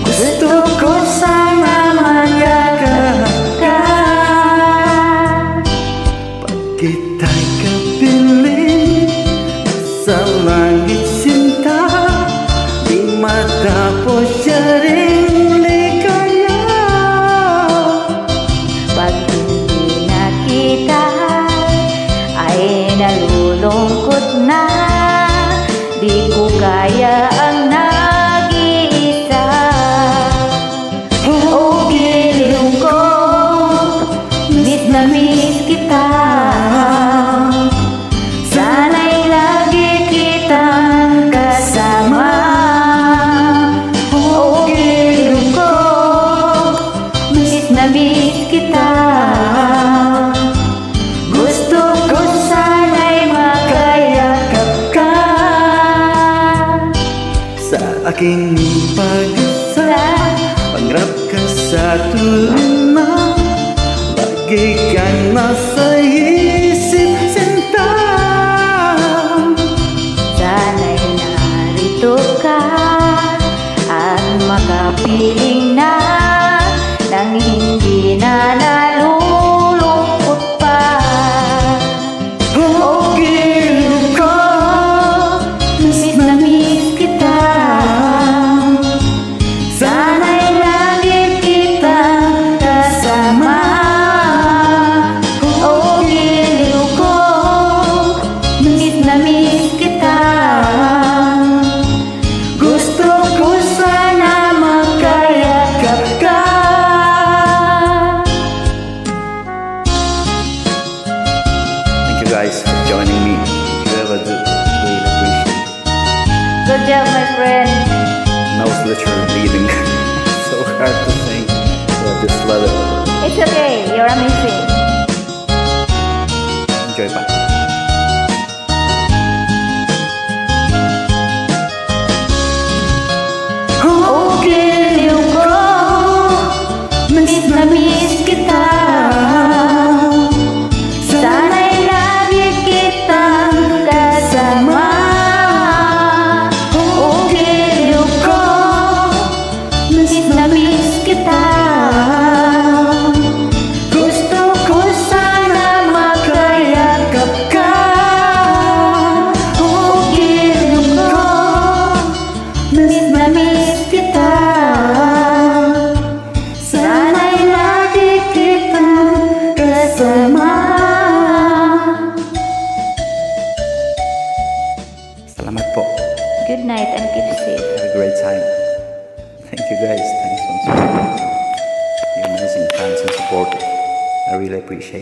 Gusto ko sana magyakap ka. Pag kita'y kapiling sa langit sinta, di matapos siya ring ligaya. Pag hindi na kita ay nalulungkot na, di ko kaya ang nag-iisa. Oh, giliw ko, miss na miss kita. Sana'y lagi kitang kasama. Oh, giliw ko, miss na miss kita. Gusto ko sana'y makayakap ka. Sa aking pag-asa, pangarap ka sa tulina, lagi kang nasa isip sinta. Sana'y narito ka at makapiling na nang hindi na nalulungkot pa. Oh, giliw ko, Miss na miss kita. Sana'y lagi kitang kasama. Oh, giliw ko, miss na miss kita. gusto ko sana makayakap ka. Thank you guys for joining me. If you ever do, really appreciate it. Good job, my friend. Nose literally bleeding. So hard to sing, so I just let it. It's okay, you're amazing. Enjoy pa. Oh, giliw ko, miss na miss kita. Sana'y lagi kitang kasama. Oh, giliw ko, miss na miss kita. Gusto ko sana makayakap ka. Oh, giliw ko, miss na miss kita. Sana'y lagi kitang kasama. Salamat po. Good night and keep safe. Have a great time. Thank you guys. Thanks once again. Your amazing fans and support. I really appreciate it.